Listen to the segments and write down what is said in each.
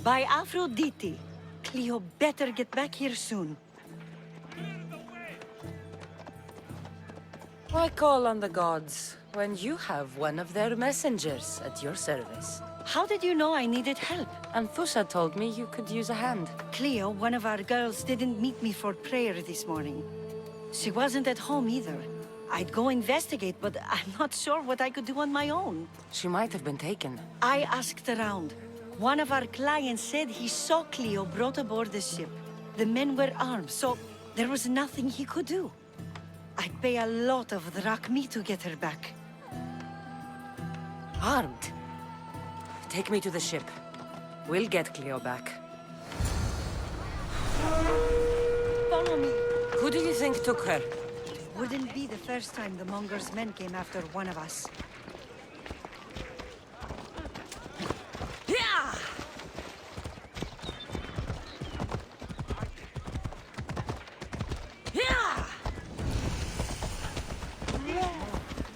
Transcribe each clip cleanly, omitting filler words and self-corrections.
By Aphrodite. Cleo better get back here soon. Why call on the gods when you have one of their messengers at your service? How did you know I needed help? Anthusa told me you could use a hand. Cleo, one of our girls, didn't meet me for prayer this morning. She wasn't at home either. I'd go investigate, but I'm not sure what I could do on my own. She might have been taken. I asked around. One of our clients said he saw Cleo brought aboard the ship. The men were armed, so there was nothing he could do. I'd pay a lot of drachmi to get her back. Armed? Take me to the ship. We'll get Cleo back. Follow me. Who do you think took her? Wouldn't be the first time the Monger's men came after one of us.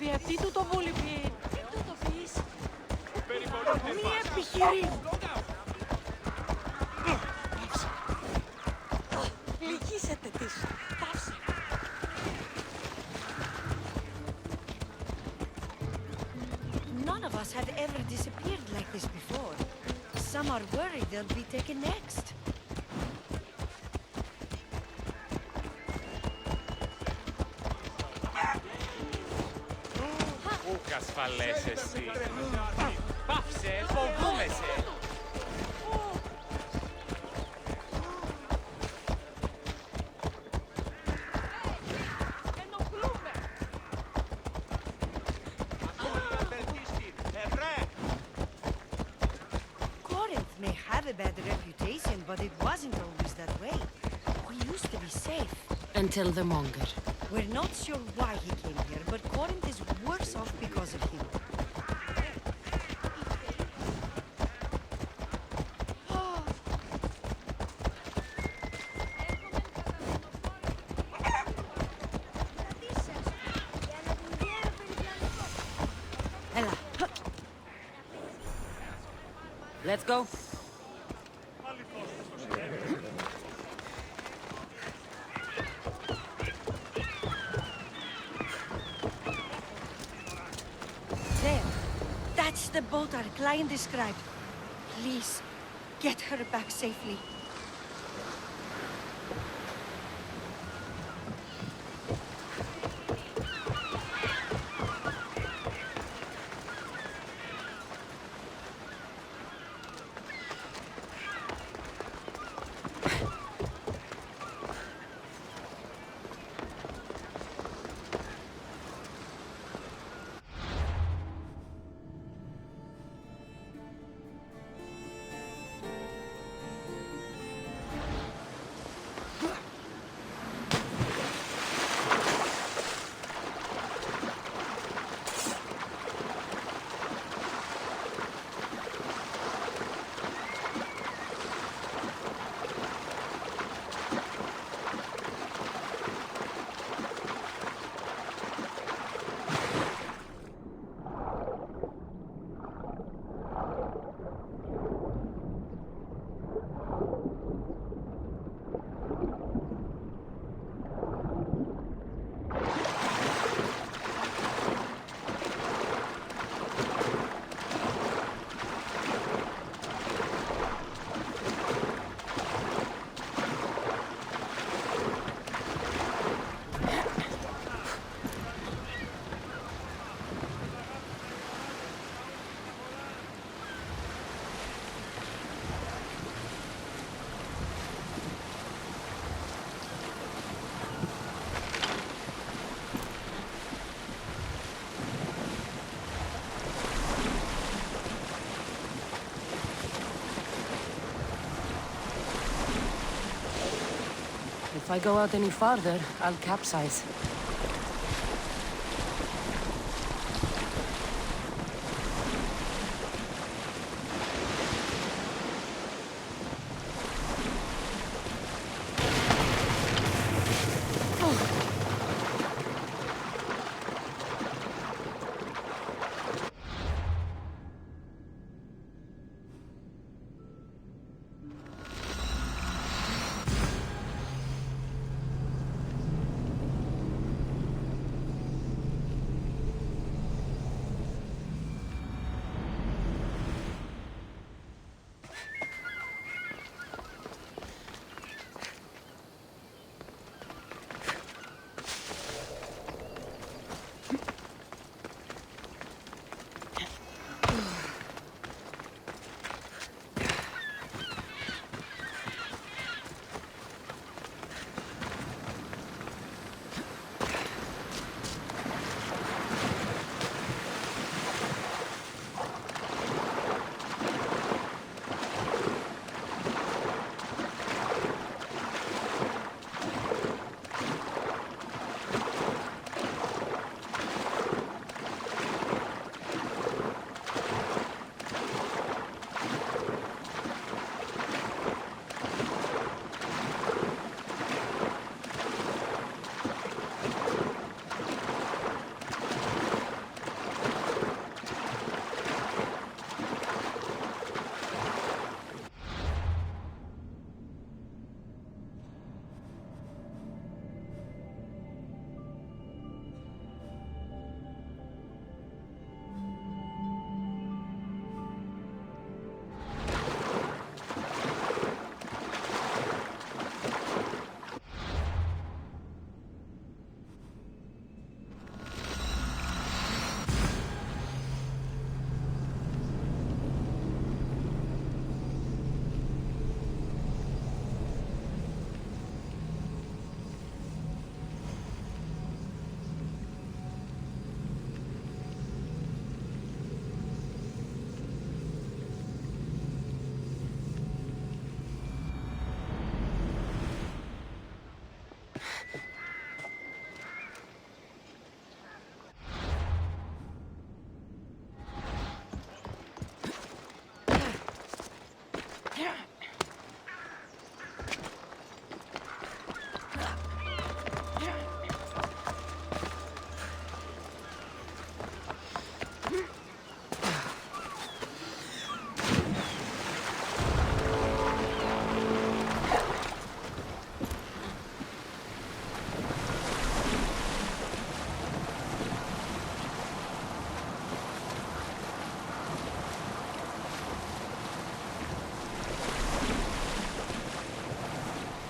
Διατήτου το βολιβί. Τι του το πεις. Μη επιχειρεί. Λυγίσετε της. Πάυσε. None of us had ever disappeared like this before. Some are worried they'll be taken next. Ασφαλές εσύ. Πάψε, φοβούμεσαι. Corinth may have a bad reputation, but it wasn't always that way. We used to be safe. Until the Monger. We're not sure why he came here, but Corinth is worse off because of him. Ella. Let's go. There. That's the boat our client described. Please, get her back safely. If I go out any farther, I'll capsize.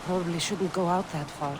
Probably shouldn't go out that far.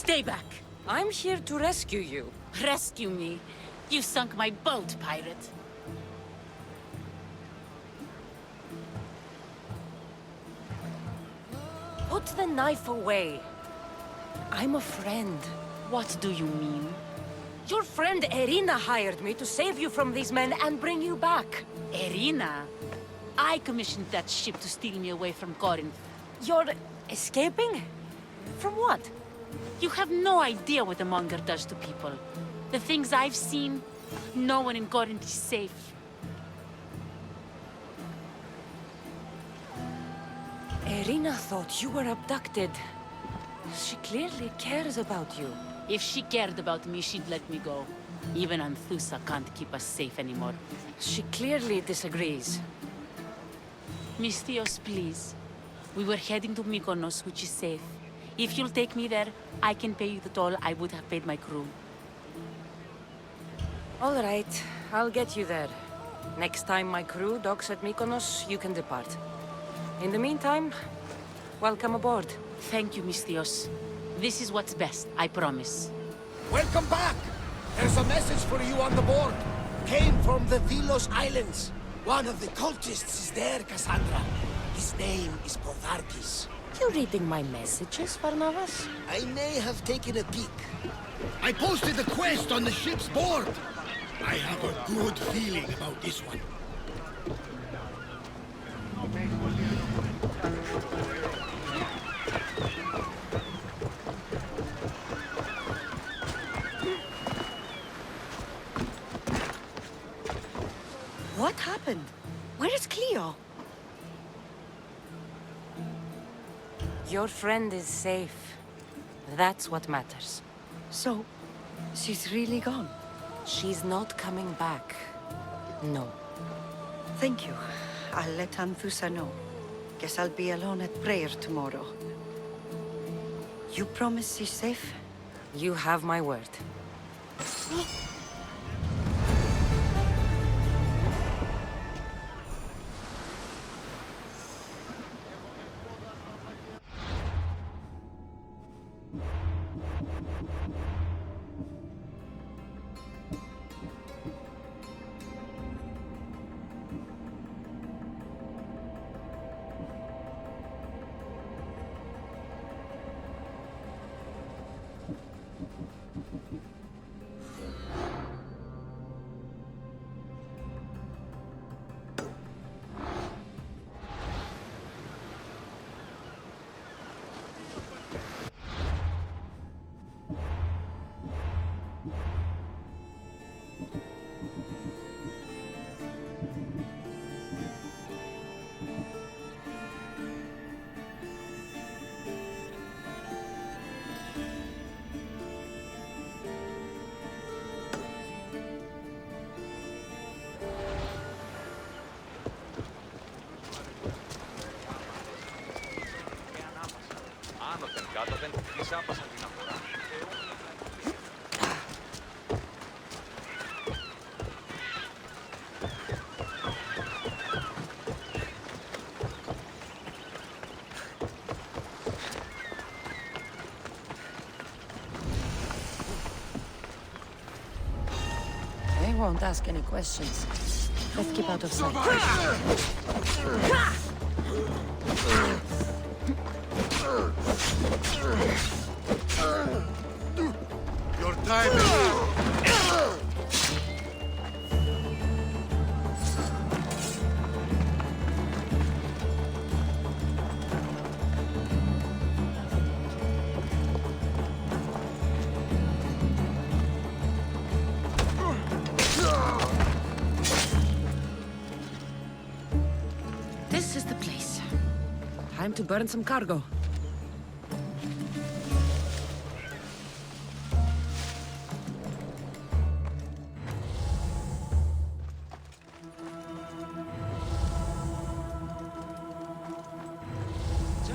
Stay back. I'm here to rescue you. Rescue me. You sunk my boat, pirate. Put the knife away. I'm a friend. What do you mean? Your friend Irina hired me to save you from these men and bring you back. Irina? I commissioned that ship to steal me away from Corinth. You're escaping? From what? You have no idea what the Monger does to people. The things I've seen, no one in Corinth is safe. Irina thought you were abducted. She clearly cares about you. If she cared about me, she'd let me go. Even Anthusa can't keep us safe anymore. She clearly disagrees. Misthios, please. We were heading to Mykonos, which is safe. If you'll take me there, I can pay you the toll I would have paid my crew. All right, I'll get you there. Next time my crew docks at Mykonos, you can depart. In the meantime, welcome aboard. Thank you, Misthios. This is what's best, I promise. Welcome back! There's a message for you on the board. Came from the Vilos Islands. One of the cultists is there, Kassandra. His name is Podarkis. You reading my messages, Barnabas? I may have taken a peek. I posted the quest on the ship's board. I have a good feeling about this one. What happened? Where is Cleo? Your friend is safe. That's what matters. So, she's really gone? She's not coming back. No. Thank you. I'll let Anthusa know. Guess I'll be alone at prayer tomorrow. You promise she's safe? You have my word. Άνωθεν κάτωθεν, εισάπασαν την αγορά. They won't ask any questions. Let's keep out of sight. Your time is... This is the place. Time to burn some cargo.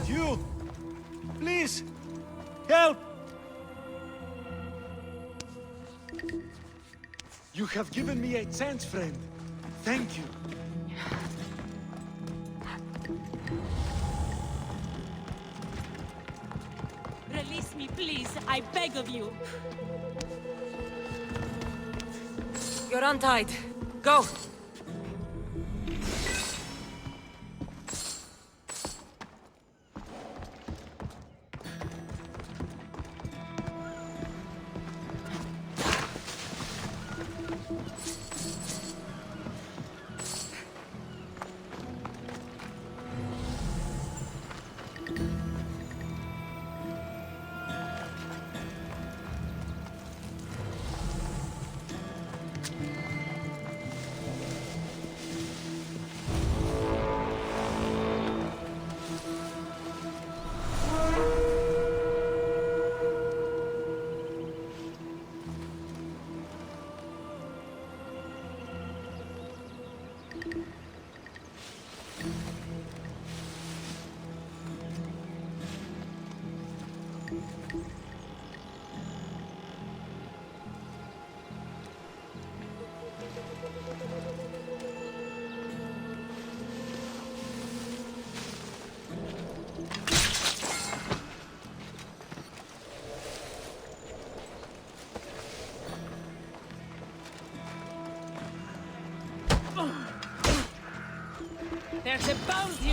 You! Please! Help! You have given me a chance, friend. Thank you. Release me, Please, I beg of you. You're untied. Go! There's a bounty.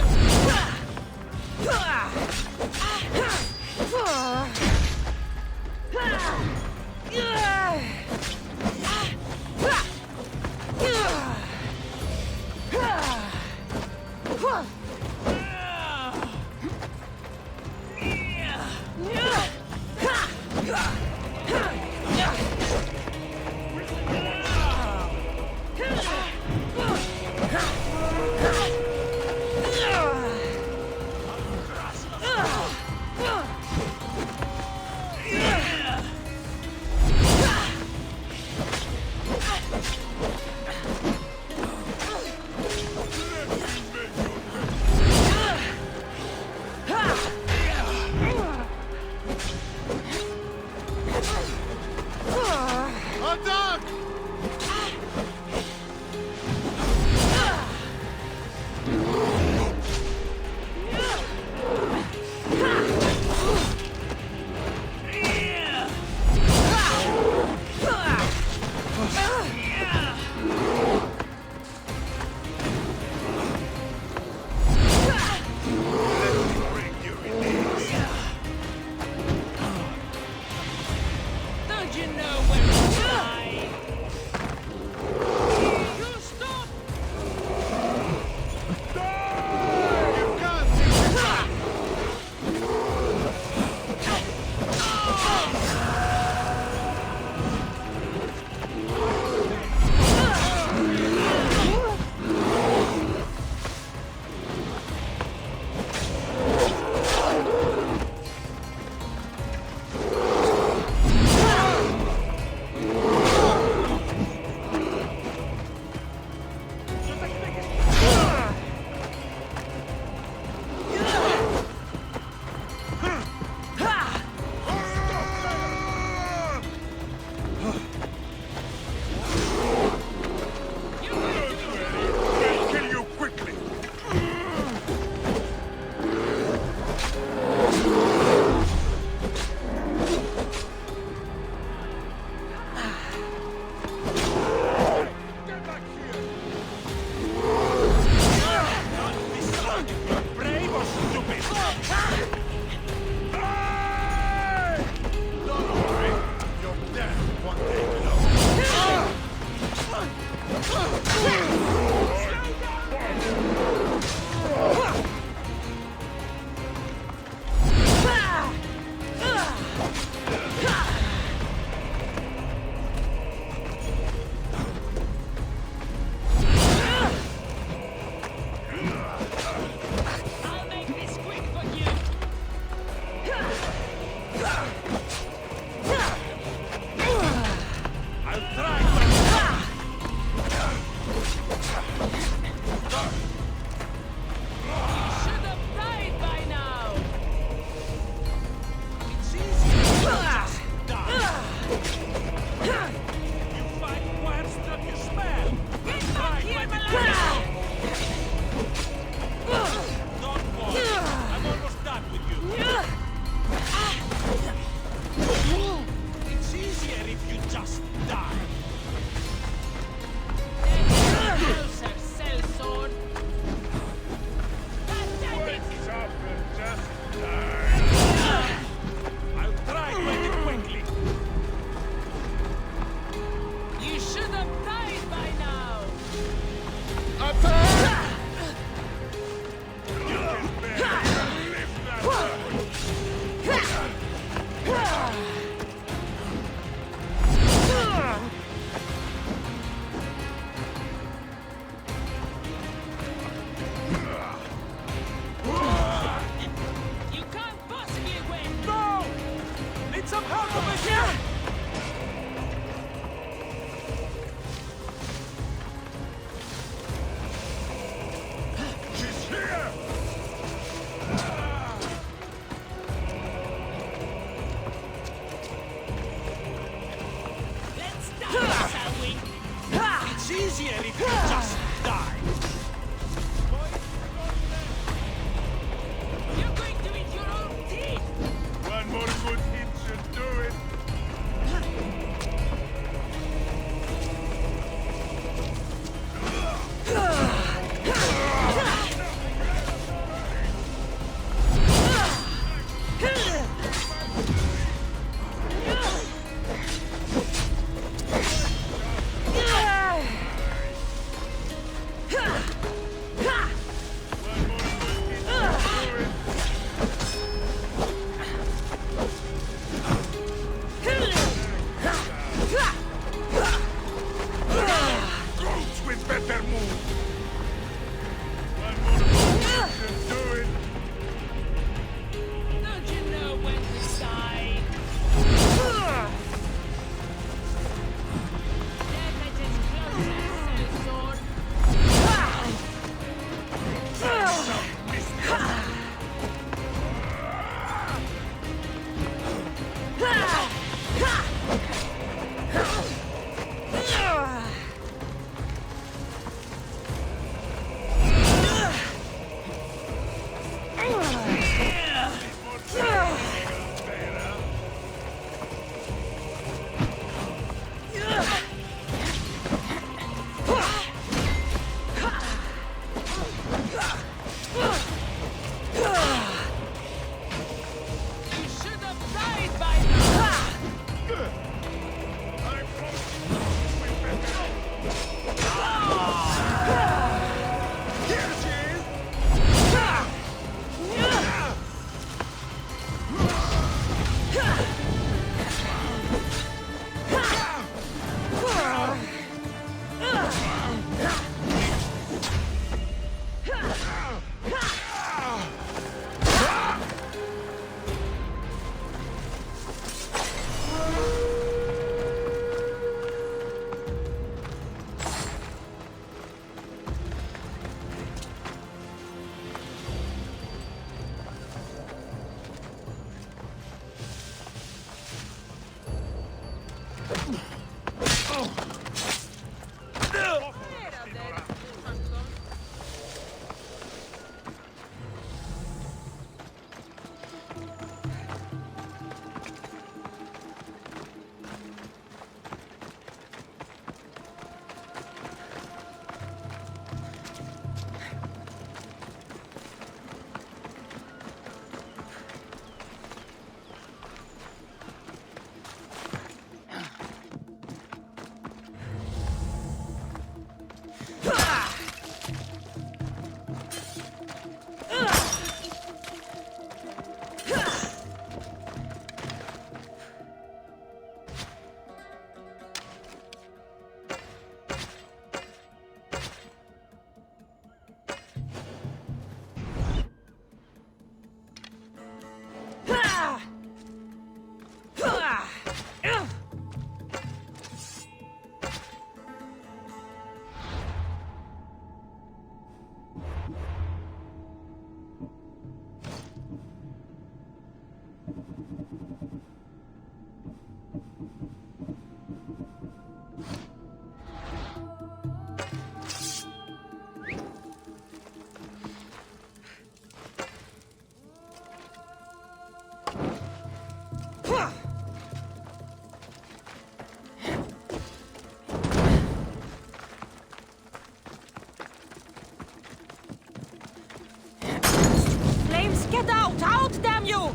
Get out! Out, damn you!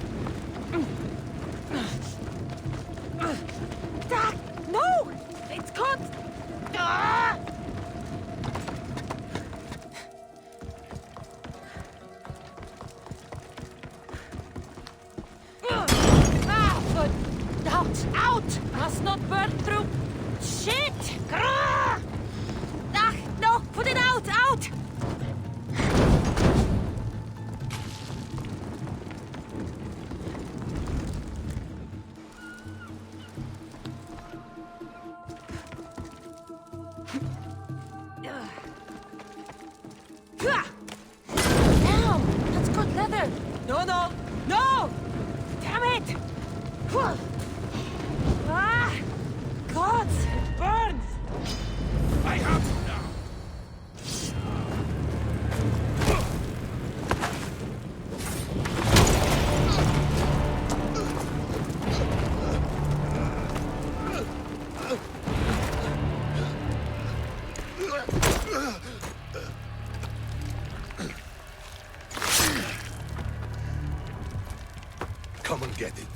Ah, no! It's caught! Ah! Good. Out! Out! Must not burn through. Shit! Ah, no! Put it out! Out! Damn! That's good leather! No, no! No! Damn it! Ah! God! It burns! I have you now. Come and get it.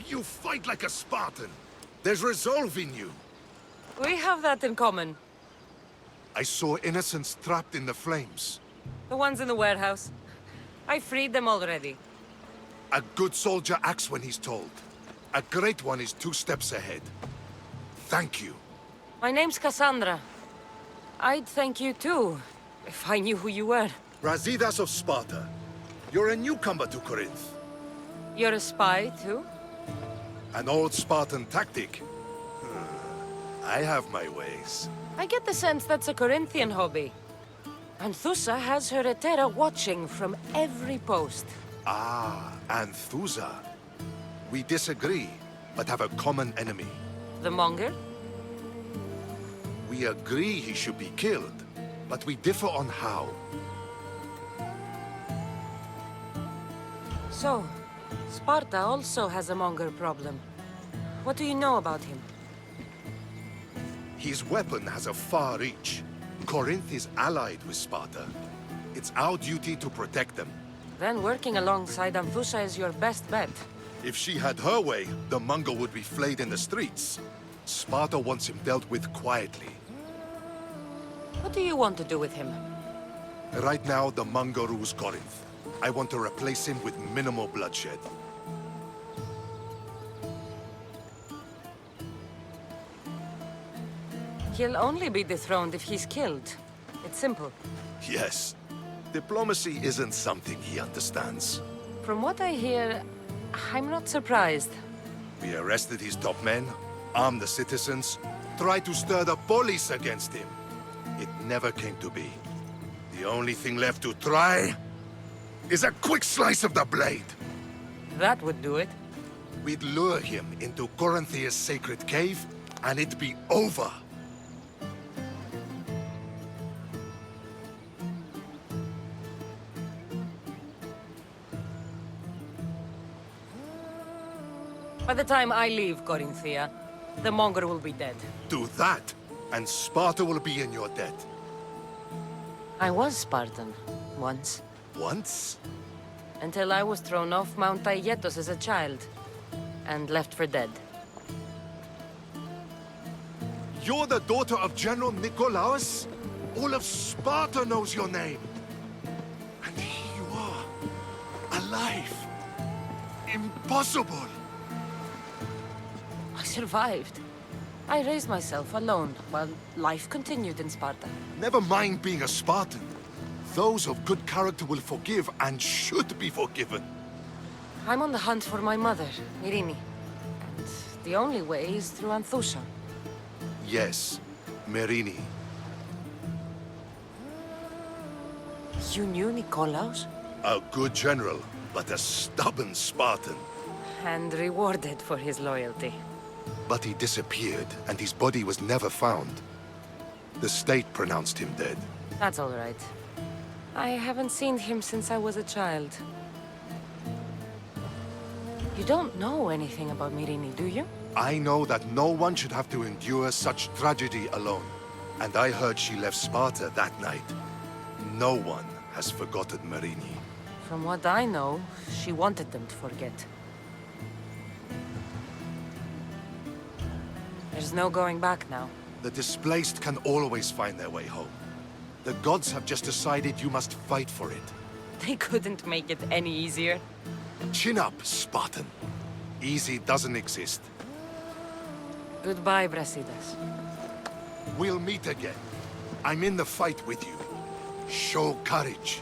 You fight like a Spartan. There's resolve in you. We have that in common. I saw innocents trapped in the flames. The ones in the warehouse. I freed them already. A good soldier acts when he's told. A great one is 2 steps ahead. Thank you. My name's Kassandra. I'd thank you too, if I knew who you were. Brasidas of Sparta. You're a newcomer to Corinth. You're a spy too? An old Spartan tactic. I have my ways. I get the sense that's a Corinthian hobby. Anthusa has her Etera watching from every post. Ah, Anthusa. We disagree, but have a common enemy. The Monger? We agree he should be killed, but we differ on how. So, Sparta also has a Monger problem. What do you know about him? His weapon has a far reach. Corinth is allied with Sparta. It's our duty to protect them. Then working alongside Anthusa is your best bet. If she had her way, the Mongol would be flayed in the streets. Sparta wants him dealt with quietly. What do you want to do with him? Right now, the Mongol rules Corinth. I want to replace him with minimal bloodshed. He'll only be dethroned if he's killed. It's simple. Yes. Diplomacy isn't something he understands. From what I hear, I'm not surprised. We arrested his top men, armed the citizens, tried to stir the police against him. It never came to be. The only thing left to try is a quick slice of the blade. That would do it. We'd lure him into Corinthia's sacred cave, and it'd be over. By the time I leave Corinthia, the Monger will be dead. Do that, and Sparta will be in your debt. I was Spartan, once. Once? Until I was thrown off Mount Aietos as a child, and left for dead. You're the daughter of General Nikolaos? All of Sparta knows your name. And here you are, alive. Impossible. I survived. I raised myself alone, while life continued in Sparta. Never mind being a Spartan. Those of good character will forgive and should be forgiven. I'm on the hunt for my mother, Myrini. And the only way is through Anthusha. Yes, Myrini. You knew Nikolaos? A good general, but a stubborn Spartan. And rewarded for his loyalty. But he disappeared, and his body was never found. The state pronounced him dead. That's all right. I haven't seen him since I was a child. You don't know anything about Myrini, do you? I know that no one should have to endure such tragedy alone. And I heard she left Sparta that night. No one has forgotten Myrini. From what I know, she wanted them to forget. There's no going back now. The displaced can always find their way home. The gods have just decided you must fight for it. They couldn't make it any easier. Chin up, Spartan. Easy doesn't exist. Goodbye, Brasidas. We'll meet again. I'm in the fight with you. Show courage.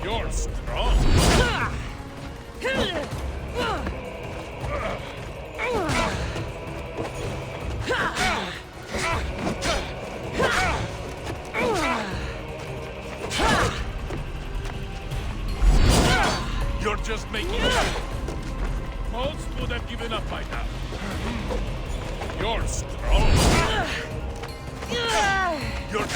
You're strong. You're just making it up. Most would have given up by now. You're strong. You're...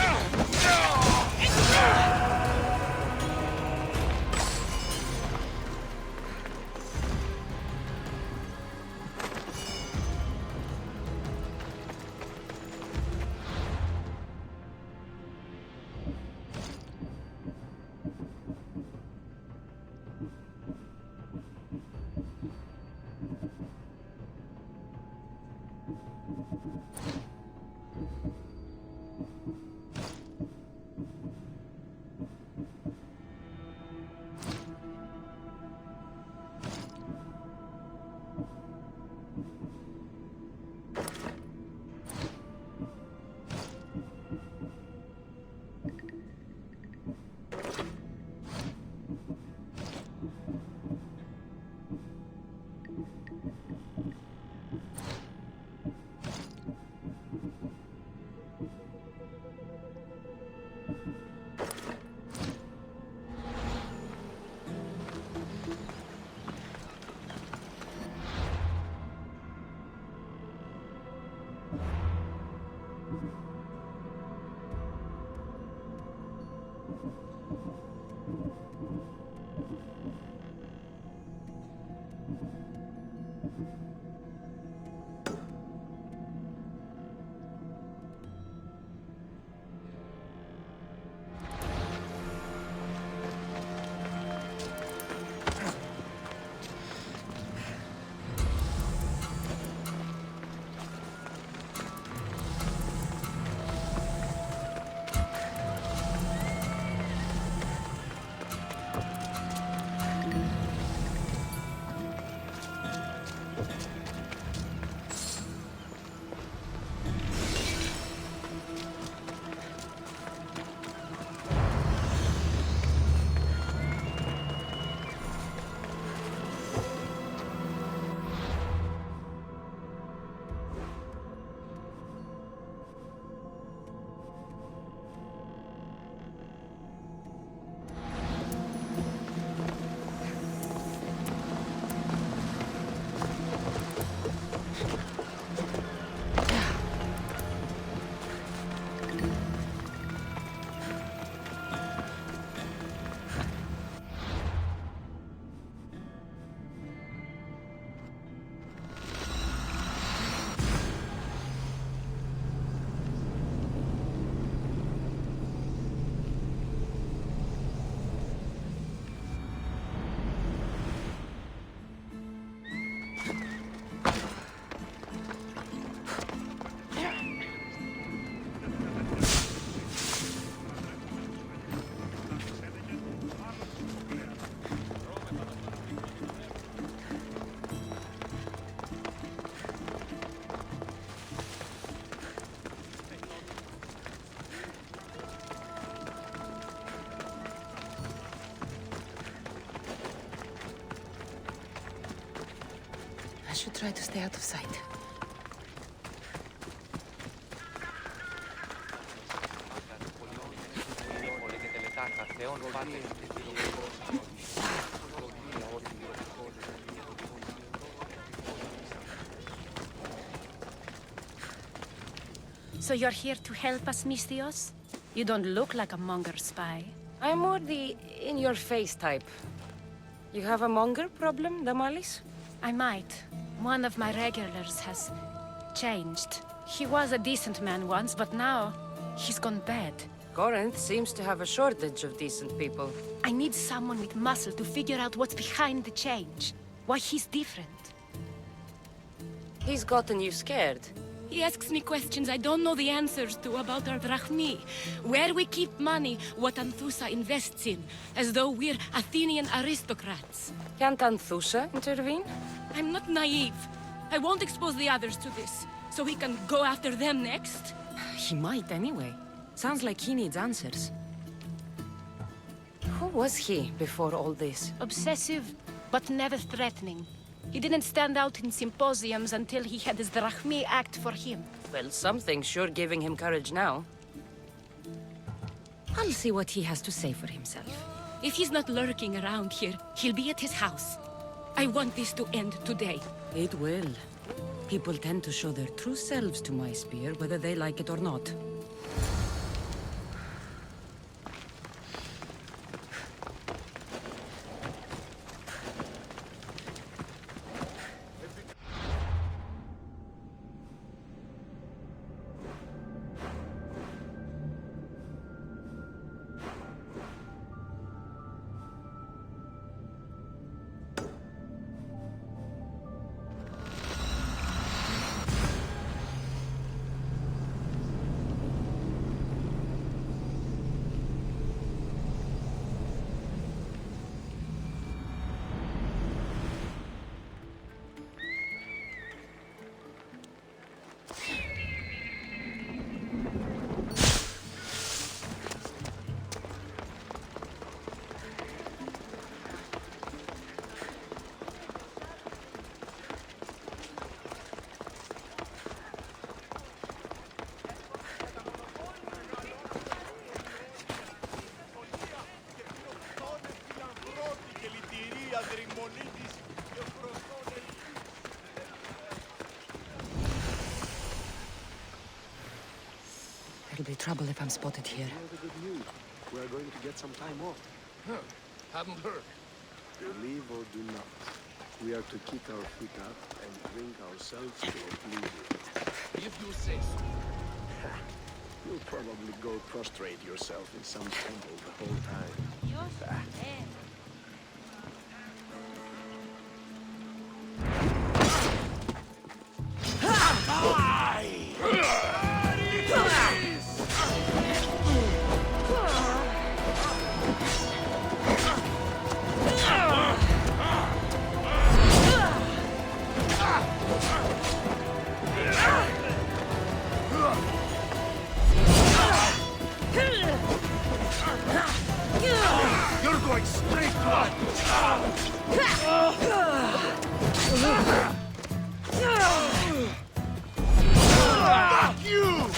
I should try to stay out of sight. So you're here to help us, Mistios? You don't look like a monger spy. I'm more the in-your-face type. You have a monger problem, Damalis? I might. One of my regulars has changed. He was a decent man once, but now he's gone bad. Corinth seems to have a shortage of decent people. I need someone with muscle to figure out what's behind the change. Why he's different. He's gotten you scared. He asks me questions I don't know the answers to about our drachmi, where we keep money, what Anthusa invests in, as though we're Athenian aristocrats. Can't Anthusa intervene? I'm not naive. I won't expose the others to this, so he can go after them next. He might anyway. Sounds like he needs answers. Who was he before all this? Obsessive, but never threatening. He didn't stand out in symposiums until he had his drachmi act for him. Well, something's sure giving him courage now. I'll see what he has to say for himself. If he's not lurking around here, he'll be at his house. I want this to end today. It will. People tend to show their true selves to my spear, whether they like it or not. There'll be trouble if I'm spotted here. The good news. We're going to get some time off. Hadn't heard. Believe or do not. We are to kick our feet up and drink ourselves to oblivion. If you say so. You'll probably go prostrate yourself in some temple the whole time. You're going straight to it! Fuck you!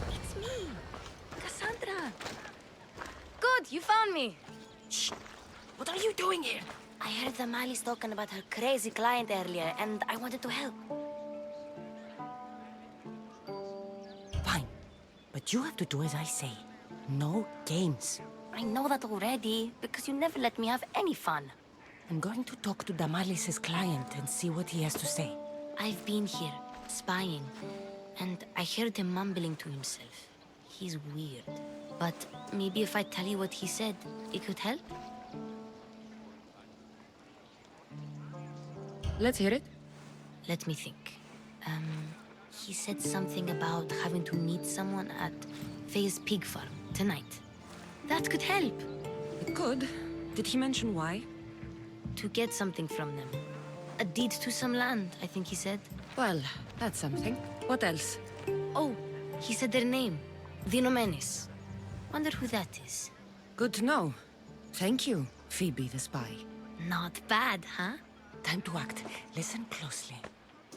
It's me, Kassandra. Good, you found me. Shh! What are you doing here? I heard the Mali's talking about her crazy client earlier, and I wanted to help. Fine. But you have to do as I say. No games. I know that already, because you never let me have any fun. I'm going to talk to Damalis's client and see what he has to say. I've been here, spying, and I heard him mumbling to himself. He's weird. But maybe if I tell you what he said, it could help? Let's hear it. Let me think. He said something about having to meet someone at Faye's pig farm tonight. That could help. It could. Did he mention why? To get something from them. A deed to some land, I think he said. Well, that's something. What else? Oh, he said their name. Vinomenes. Wonder who that is. Good to know. Thank you, Phoebe the spy. Not bad, huh? Time to act. Listen closely.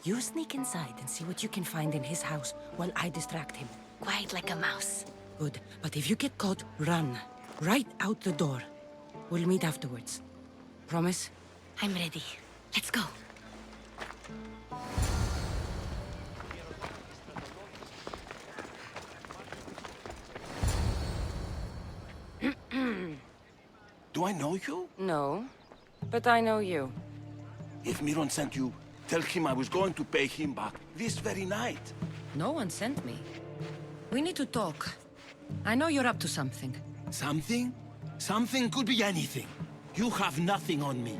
You sneak inside and see what you can find in his house while I distract him. Quiet like a mouse. Good, but if you get caught, run. Right out the door. We'll meet afterwards. Promise? I'm ready. Let's go. Do I know you? No, but I know you. If Miron sent you, tell him I was going to pay him back this very night. No one sent me. We need to talk. I know you're up to something. Something? Something could be anything. You have nothing on me.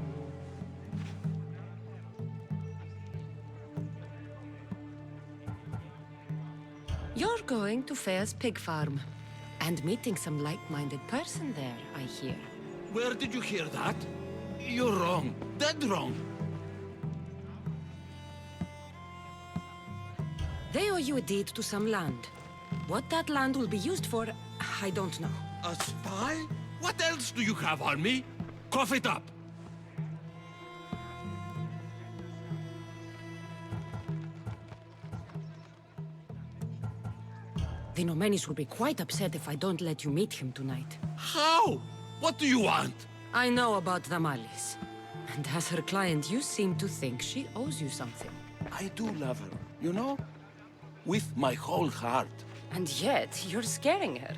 You're going to Fair's pig farm. And meeting some like-minded person there, I hear. Where did you hear that? You're wrong. Dead wrong. They owe you a deed to some land. What that land will be used for, I don't know. A spy? What else do you have on me? Cough it up. Vinomenes will be quite upset if I don't let you meet him tonight. How? What do you want? I know about Damalis. And as her client, you seem to think she owes you something. I do love her, you know? With my whole heart. And yet, you're scaring her.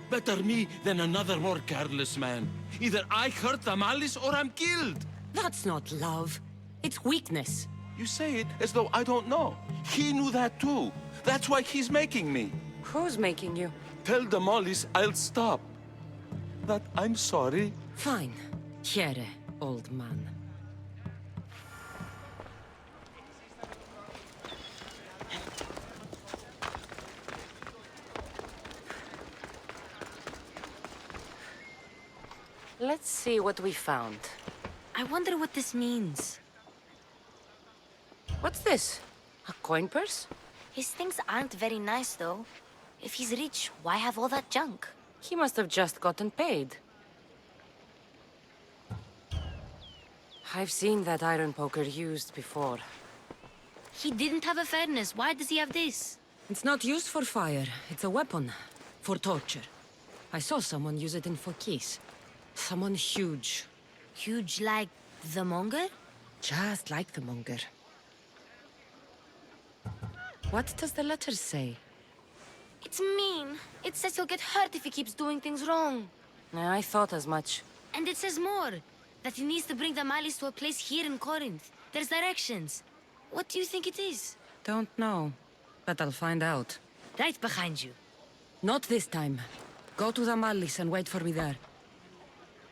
Better me than another more careless man. Either I hurt Damalis or I'm killed. That's not love. It's weakness. You say it as though I don't know. He knew that too. That's why he's making me. Who's making you? Tell Damalis I'll stop. That I'm sorry. Fine. Here, old man. Let's see what we found. I wonder what this means. What's this? A coin purse? His things aren't very nice, though. If he's rich, why have all that junk? He must have just gotten paid. I've seen that iron poker used before. He didn't have a furnace. Why does he have this? It's not used for fire. It's a weapon. For torture. I saw someone use it in Fokis. Someone huge. Huge like the monger? Just like the monger. What does the letter say? It's mean. It says he'll get hurt if he keeps doing things wrong. I thought as much. And it says more. That he needs to bring the Malis to a place here in Corinth. There's directions. What do you think it is? Don't know. But I'll find out. Right behind you. Not this time. Go to the Malis and wait for me there.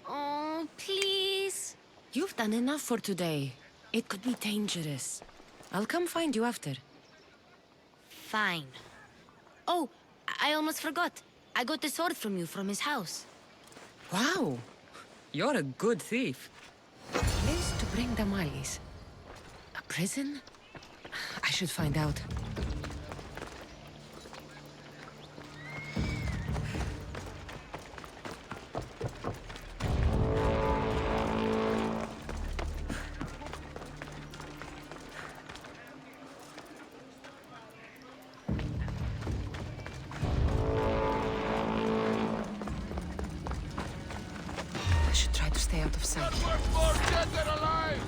Oh, please. You've done enough for today. It could be dangerous. I'll come find you after. Fine. Oh, I almost forgot. I got the sword from you from his house. Wow. You're a good thief. A place to bring the Malis. A prison? I should find out. I should try to stay out of sight. More dead than alive!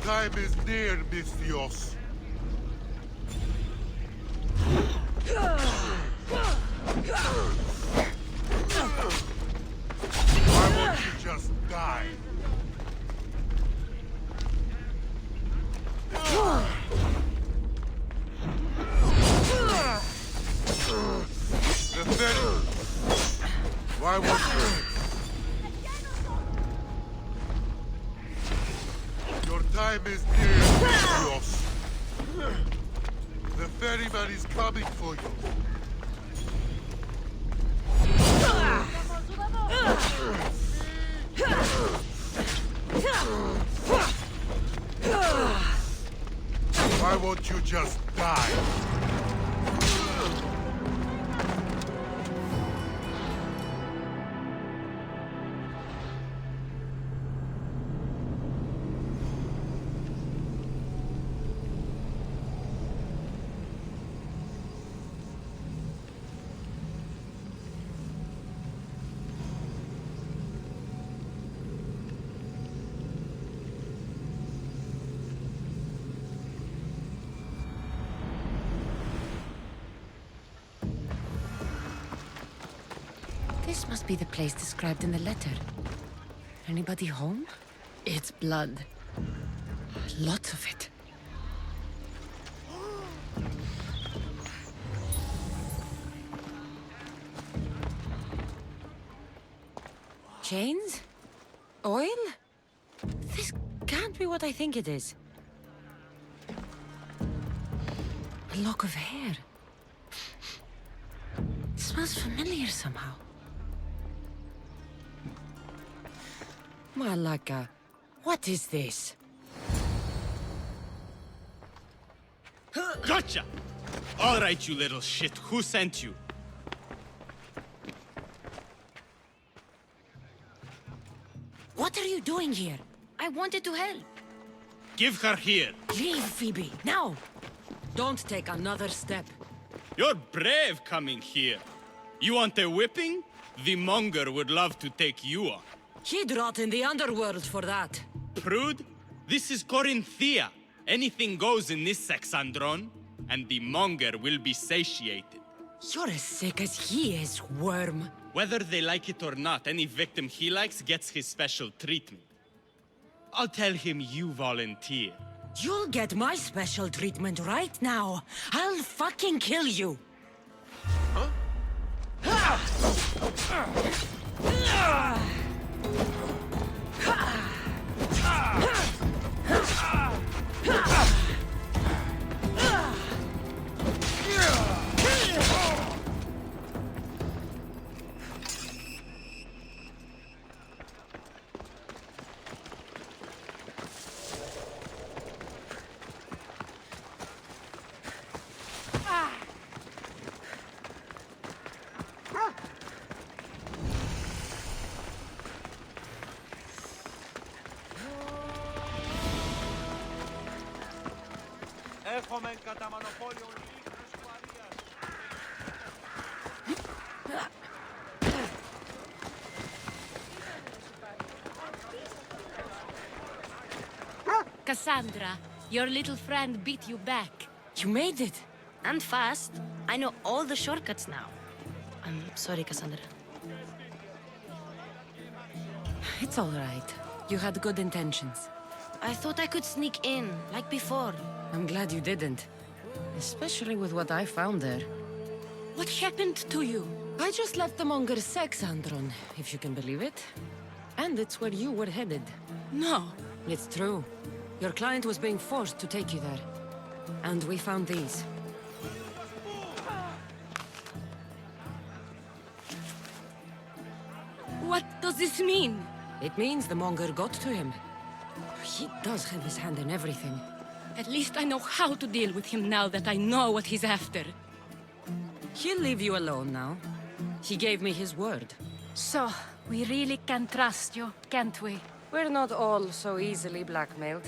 time is near, Misthios. Why won't you just die? Why won't you? Your time is near, Misthios. The ferryman is coming for you. Why won't you just die? This must be the place described in the letter. Anybody home? It's blood. Lots of it. Chains? Oil? This can't be what I think it is. A lock of hair. It smells familiar somehow. Malaka, what is this? Gotcha! All right, you little shit. Who sent you? What are you doing here? I wanted to help. Give her here. Leave, Phoebe, now! Don't take another step. You're brave coming here. You want a whipping? The monger would love to take you on. He'd rot in the underworld for that. Prude, this is Corinthia. Anything goes in this Kassandron, and the monger will be satiated. You're as sick as he is, worm. Whether they like it or not, any victim he likes gets his special treatment. I'll tell him you volunteer. You'll get my special treatment right now. I'll fucking kill you. Έρχομεν κατά μονοπόλιο ήλικρους Μαρίας. Kassandra, your little friend beat you back. You made it. And fast. I know all the shortcuts now. I'm sorry, Kassandra. It's all right. You had good intentions. I thought I could sneak in, like before. I'm glad you didn't. Especially with what I found there. What happened to you? I just left the monger's Kassandron, if you can believe it. And it's where you were headed. No. It's true. Your client was being forced to take you there. And we found these. What does this mean? It means the monger got to him. He does have his hand in everything. At least I know how to deal with him now that I know what he's after. He'll leave you alone now. He gave me his word. So, we really can trust you, can't we? We're not all so easily blackmailed.